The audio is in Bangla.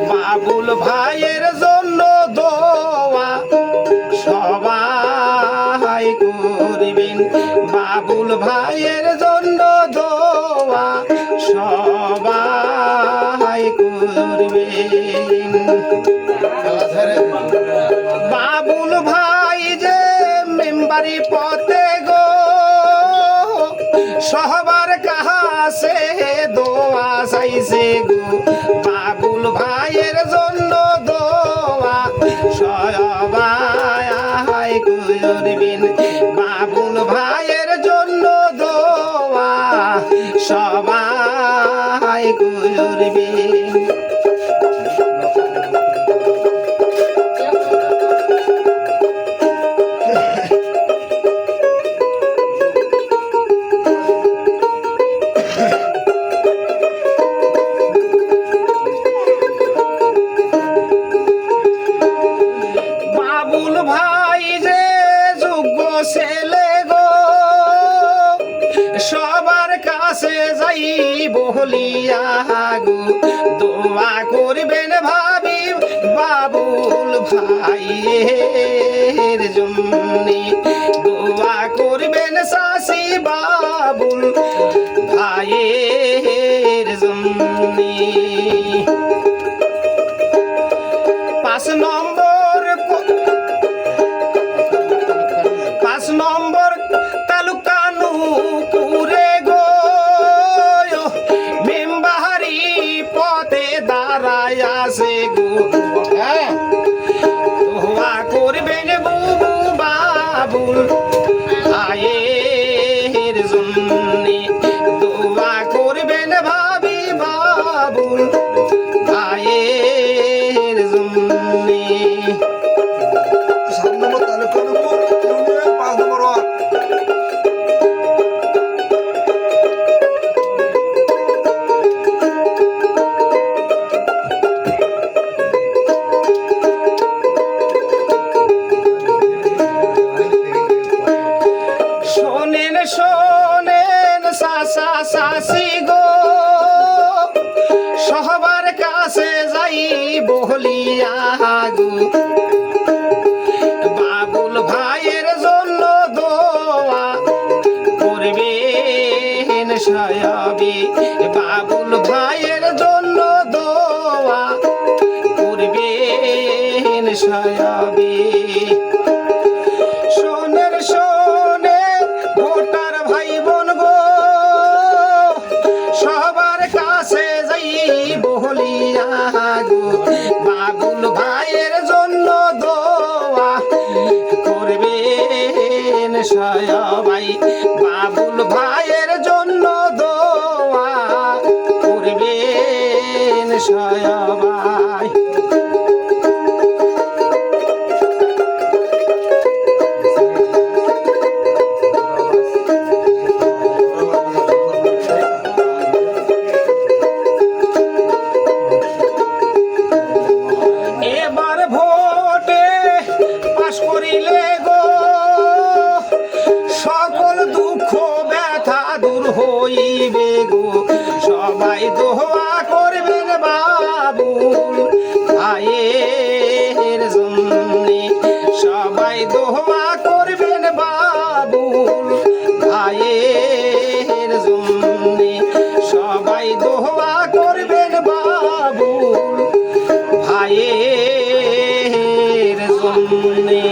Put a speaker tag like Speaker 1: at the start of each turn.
Speaker 1: বাবুল ভাইয়ের জন্য দোয়া সবাই করবেন, বাবুল ভাইয়ের জন্য দোয়া সবাই করবেন। বাবুল ভাই যে মেম্বারি পথে গো সবার কাছে দোয়া চাইছে গো, বাবুল ভাইয়ের জন্য দোয়া সবাই করবেন, বাবুল ভাইয়ের জন্য দোয়া সবাই করবেন। বাবুল ভাই যে যোগ্য ছেলে গো সবার কাছে যাই বলিয়া গো দোয়া করবেন ভাবি বাবুল ভাইয়ের জন্যে, দোয়া করবেন শাশি বাবুল ভাইয়ের জন্যে। 5 নম্বর তালুকা নূপুরে গো মেম্বারি পথে দাঁড়ায় আছে গো, দোয়া করবেন বুবু বাবুল ভাইয়ের জন্যে, দোয়া করবেন ভাবি বাবুল ভাইয়ের জন্যে।
Speaker 2: 7 নম্বর তালুকা নূপুর ইউনিয়ন 5 নম্বর ওয়ার্ড।
Speaker 1: শোনেন শোনেন শাশা শাশি গো সবার কাছে যাই বলিয়া গো বাবুল ভাইয়ের জন্য দোয়া করবেন সবাই, বাবুল ভাইয়ের জন্য দোয়া করবেন সবাই। শোনেন শোনেন ভোটার ভাই বোন গো সবার কাছে যাই বলিয়া গো বাবুল ভাইয়ের জন্য দোয়া করবেন সবাই, বাবুল ভাইয়ের জন্য দোয়া করবেন সবাই। এবার ভোটে পাশ করিলে গো সকল দুঃখ ব্যথা দূর হইবে গো, সবাই দোয়া করবেন বাবুল ভাইয়ের জন্যে, সবাই দোয়া করবেন বাবুল ভাইয়ের জন্যে, সবাই দোয়া করবেন বাবুল ভাইয়ের জন্যে।